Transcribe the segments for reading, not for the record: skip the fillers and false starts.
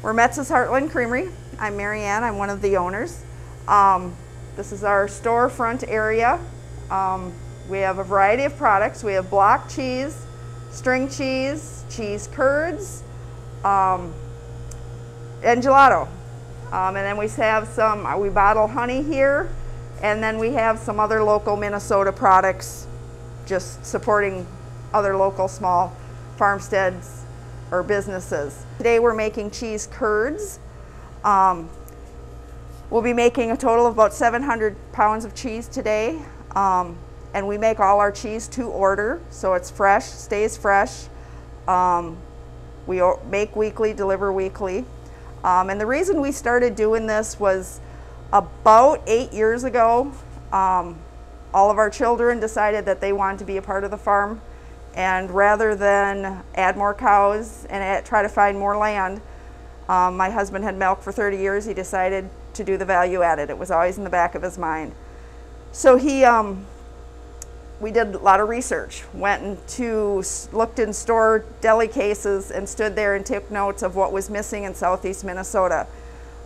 We're Metz's Heartland Creamery. I'm Mary Ann. I'm one of the owners. This is our storefront area. We have a variety of products. We have block cheese, string cheese, cheese curds, and gelato. And then we have some, we bottle honey here, and then we have some other local Minnesota products, just supporting other local small farmsteads or businesses. Today we're making cheese curds. We'll be making a total of about 700 pounds of cheese today. And we make all our cheese to order, so it's fresh, stays fresh. We make weekly, deliver weekly. And the reason we started doing this was about 8 years ago. All of our children decided that they wanted to be a part of the farm. And rather than add more cows and try to find more land, my husband had milked for 30 years. He decided to do the value added. It was always in the back of his mind. So we did a lot of research, looked in store deli cases and stood there and took notes of what was missing in southeast Minnesota.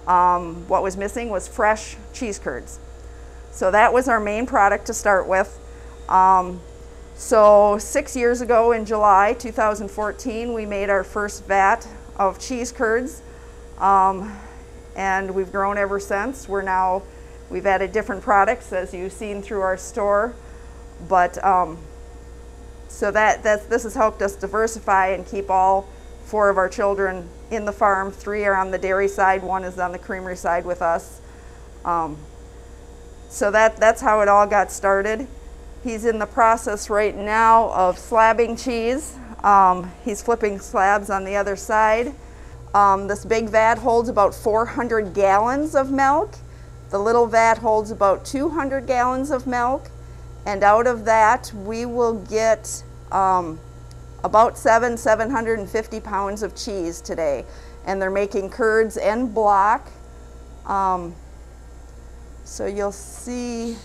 What was missing was fresh cheese curds. So that was our main product to start with. So 6 years ago in July 2014, we made our first vat of cheese curds, and we've grown ever since. We've added different products, as you've seen through our store, but so this has helped us diversify and keep all 4 of our children in the farm. 3 are on the dairy side, 1 is on the creamery side with us. So that's how it all got started. He's in the process right now of slabbing cheese. He's flipping slabs on the other side. This big vat holds about 400 gallons of milk. The little vat holds about 200 gallons of milk. And out of that, we will get about 750 pounds of cheese today. And they're making curds and block. So you'll see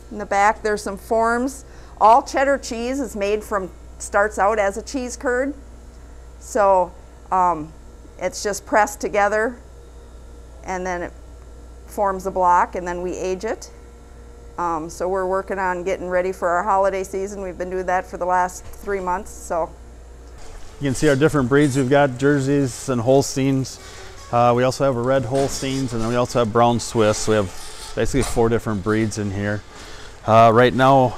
in the back there's some forms. All cheddar cheese is starts out as a cheese curd. So it's just pressed together and then it forms a block, and then we age it. So we're working on getting ready for our holiday season. We've been doing that for the last 3 months. So you can see our different breeds. We've got Jerseys and Holsteins. We also have a red Holsteins, and then we also have brown Swiss. So we have basically 4 different breeds in here. Right now,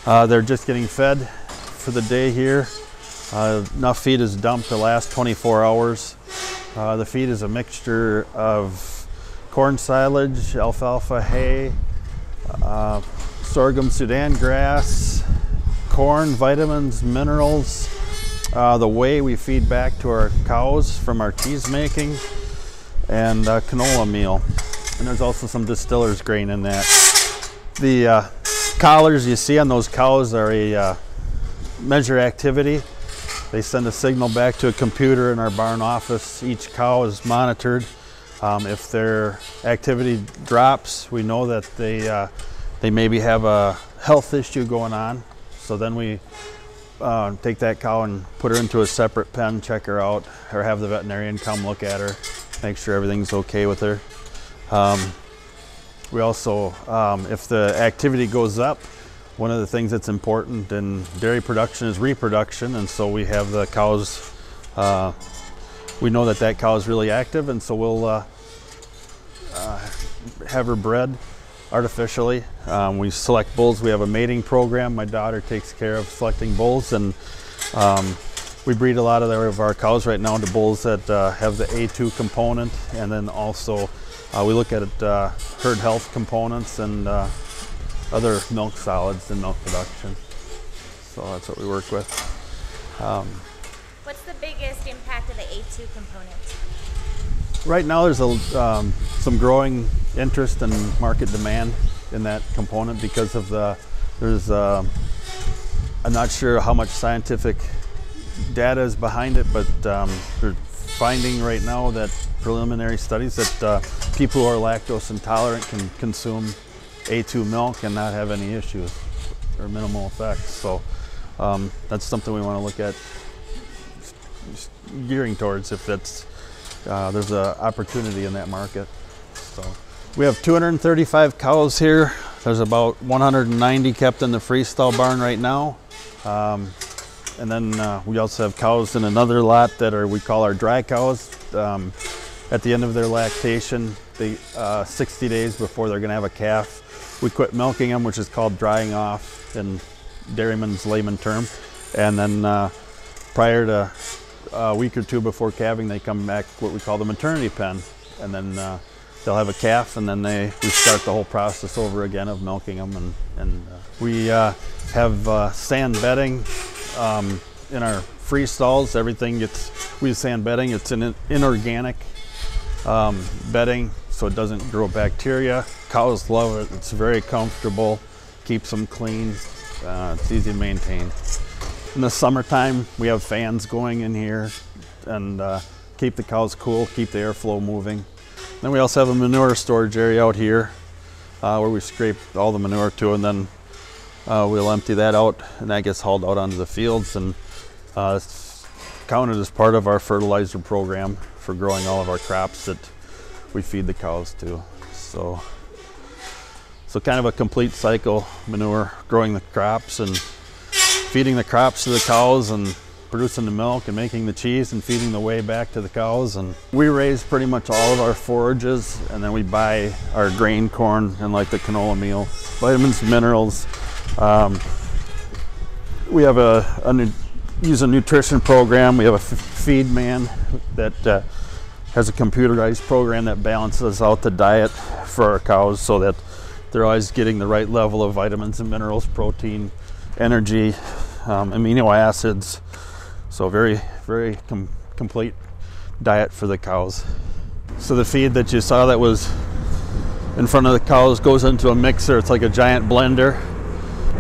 they're just getting fed for the day here. Enough feed is dumped to last 24 hours. The feed is a mixture of corn silage, alfalfa hay, sorghum Sudan grass, corn, vitamins, minerals, the whey we feed back to our cows from our cheese making, and canola meal. And there's also some distiller's grain in that. The collars you see on those cows are a measure activity. They send a signal back to a computer in our barn office. Each cow is monitored. If their activity drops, we know that they maybe have a health issue going on. So then we take that cow and put her into a separate pen, check her out, or have the veterinarian come look at her, make sure everything's okay with her. We also, if the activity goes up, one of the things that's important in dairy production is reproduction, and so we have the cows, we know that cow is really active, and so we'll have her bred artificially. We select bulls. We have a mating program. My daughter takes care of selecting bulls, and we breed a lot of our cows right now into bulls that have the A2 component, and then also we look at herd health components and other milk solids in milk production. So that's what we work with. What's the biggest impact of the A2 component? Right now there's some growing interest and market demand in that component because of I'm not sure how much scientific data is behind it, but they're finding right now that preliminary studies that people who are lactose intolerant can consume A2 milk and not have any issues or minimal effects. So that's something we want to look at gearing towards if there's an opportunity in that market. So we have 235 cows here. There's about 190 kept in the freestall barn right now. And then we also have cows in another lot that we call our dry cows. At the end of their lactation, 60 days before they're going to have a calf, we quit milking them, which is called drying off in dairyman's layman term. And then prior to a week or two before calving, they come back what we call the maternity pen, and then they'll have a calf, and then we start the whole process over again of milking them. And we have sand bedding in our free stalls. Everything we use sand bedding. It's an inorganic bedding, so it doesn't grow bacteria. Cows love it. It's very comfortable, keeps them clean. It's easy to maintain. In the summertime, we have fans going in here and keep the cows cool, keep the airflow moving. Then we also have a manure storage area out here where we scrape all the manure to, and then we'll empty that out, and that gets hauled out onto the fields, and it's counted as part of our fertilizer program for growing all of our crops that we feed the cows to. So kind of a complete cycle: manure, growing the crops, and feeding the crops to the cows, and producing the milk, and making the cheese, and feeding the whey back to the cows. And we raise pretty much all of our forages, and then we buy our grain corn and like the canola meal, vitamins, minerals. We have use a nutrition program. We have a feed man that has a computerized program that balances out the diet for our cows so that they're always getting the right level of vitamins and minerals, protein, energy, amino acids. So very, very complete diet for the cows. So the feed that you saw that was in front of the cows goes into a mixer. It's like a giant blender,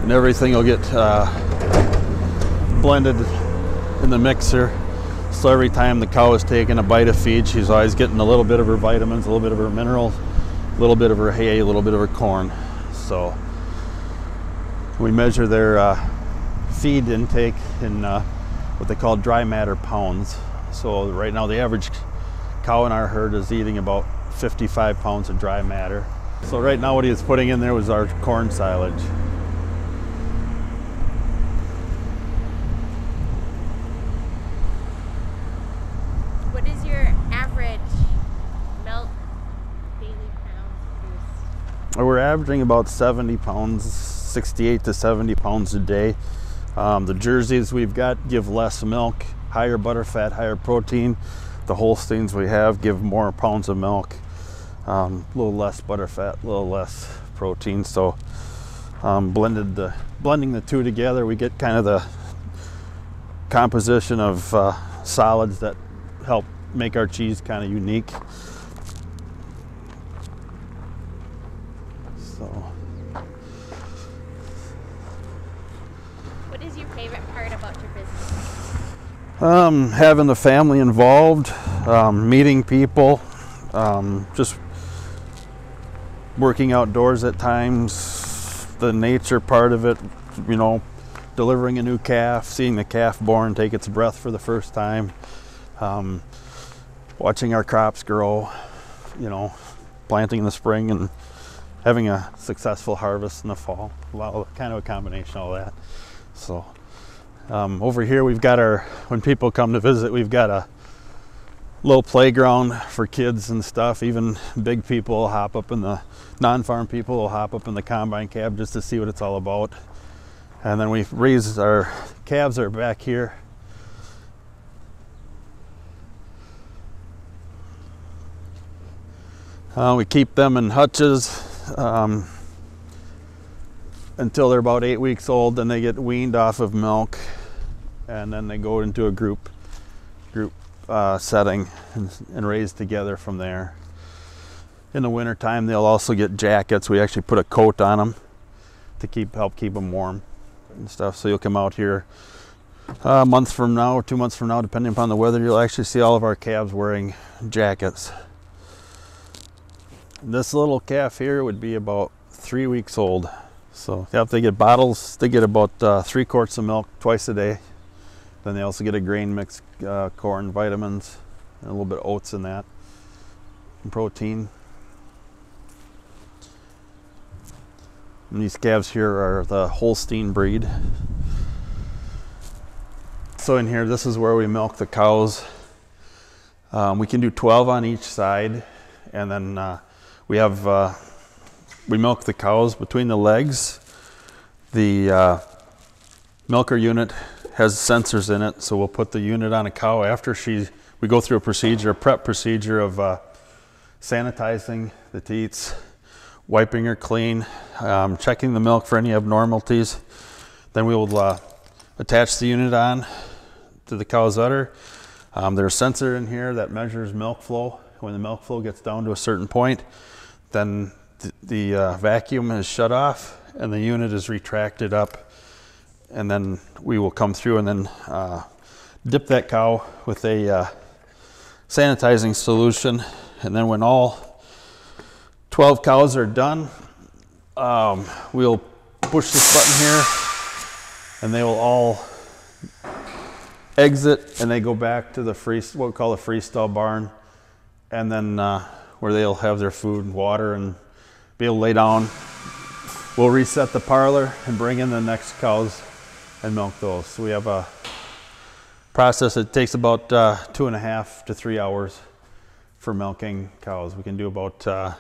and everything will get blended in the mixer. So every time the cow is taking a bite of feed, she's always getting a little bit of her vitamins, a little bit of her minerals, a little bit of her hay, a little bit of her corn. So we measure their feed intake in what they call dry matter pounds. So right now the average cow in our herd is eating about 55 pounds of dry matter. So right now what he was putting in there was our corn silage. What is your average milk daily pounds produced? We're averaging about 70 pounds, 68 to 70 pounds a day. The Jerseys we've got give less milk, higher butter fat, higher protein. The Holsteins we have give more pounds of milk, a little less butter fat, a little less protein. So blending the two together, we get kind of the composition of solids that help make our cheese kind of unique. So. What is your favorite part about your business? Having the family involved, meeting people, just working outdoors at times, the nature part of it, you know, delivering a new calf, seeing the calf born take its breath for the first time, watching our crops grow, you know, planting in the spring and having a successful harvest in the fall. Well, kind of a combination of all that. So over here we've got when people come to visit, we've got a little playground for kids and stuff. Even big people will hop up in non-farm people will hop up in the combine cab just to see what it's all about. And then we raise our calves are back here. We keep them in hutches until they're about 8 weeks old. Then they get weaned off of milk, and then they go into a group setting and raised together from there. In the winter time, they'll also get jackets. We actually put a coat on them to help keep them warm and stuff. So you'll come out here a month from now or 2 months from now, depending upon the weather, you'll actually see all of our calves wearing jackets. This little calf here would be about 3 weeks old. So if they get bottles, they get about 3 quarts of milk twice a day. Then they also get a grain mix, corn, vitamins, and a little bit of oats in that, and protein. And these calves here are the Holstein breed. So in here, this is where we milk the cows. We can do 12 on each side, and then we milk the cows between the legs. The milker unit has sensors in it, so we'll put the unit on a cow after we go through a prep procedure of sanitizing the teats, wiping her clean, checking the milk for any abnormalities. Then we will attach the unit on to the cow's udder. There's a sensor in here that measures milk flow. When the milk flow gets down to a certain point, then the vacuum is shut off and the unit is retracted up, and then we will come through and then dip that cow with a sanitizing solution. And then when all 12 cows are done, we'll push this button here and they will all exit, and they go back to the what we call the freestall barn, and then where they'll have their food and water and be able to lay down. We'll reset the parlor and bring in the next cows and milk those. So we have a process. It takes about 2.5 to 3 hours for milking cows. We can do about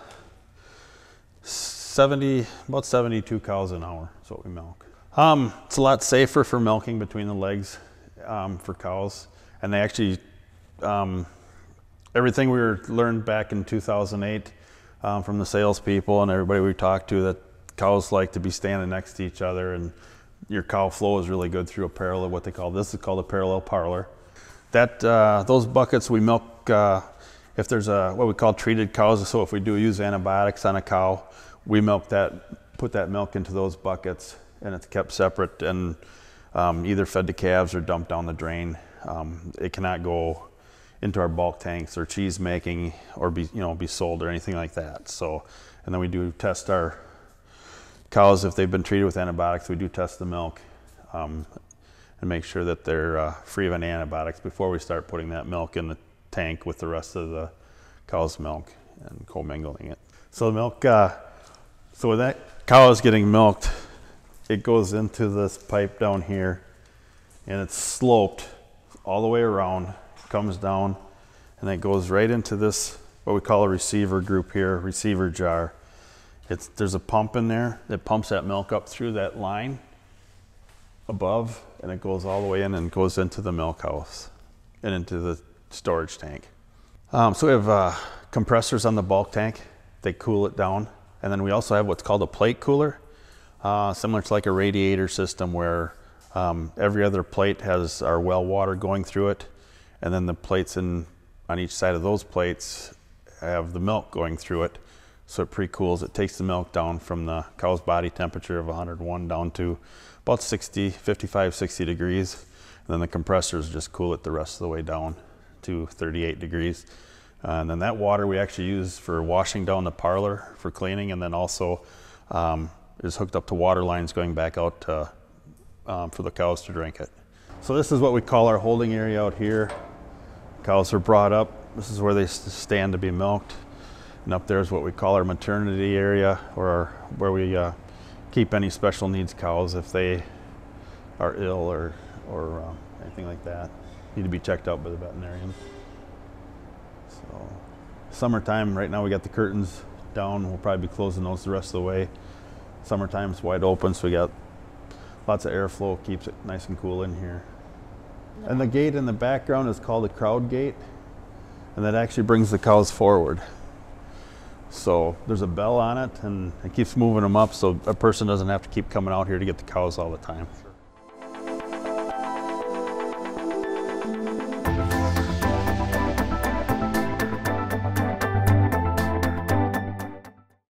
72 cows an hour is what we milk. It's a lot safer for milking between the legs for cows, and they actually everything we learned back in 2008 from the salespeople and everybody we talked to, that cows like to be standing next to each other, and your cow flow is really good through a parallel, this is called a parallel parlor. Those buckets we milk if there's what we call treated cows. So if we do use antibiotics on a cow, we put that milk into those buckets, and it's kept separate and either fed to calves or dumped down the drain. It cannot go into our bulk tanks or cheese making or be sold or anything like that. So, and then we do test our cows if they've been treated with antibiotics. We do test the milk and make sure that they're free of any antibiotics before we start putting that milk in the tank with the rest of the cow's milk and commingling it. So the milk, so when that cow is getting milked, it goes into this pipe down here, and it's sloped all the way around, comes down, and it goes right into this, what we call a receiver group here, receiver jar. There's a pump in there that pumps that milk up through that line above, and it goes all the way in and goes into the milk house and into the storage tank. So we have compressors on the bulk tank. They cool it down. And then we also have what's called a plate cooler, similar to like a radiator system, where every other plate has our well water going through it, and then the plates on each side of those plates have the milk going through it. So it pre-cools. It takes the milk down from the cow's body temperature of 101 down to about 55, 60 degrees. And then the compressors just cool it the rest of the way down to 38 degrees. And then that water we actually use for washing down the parlor for cleaning, and then also is hooked up to water lines going back out for the cows to drink it. So this is what we call our holding area out here. Cows are brought up. This is where they stand to be milked. And up there is what we call our maternity area, or where we keep any special needs cows if they are ill or anything like that. Need to be checked out by the veterinarian. So summertime, right now we got the curtains down. We'll probably be closing those the rest of the way. Summertime's wide open, so we got lots of airflow, keeps it nice and cool in here. And the gate in the background is called a crowd gate, and that actually brings the cows forward. So there's a bell on it, and it keeps moving them up, so a person doesn't have to keep coming out here to get the cows all the time. Sure.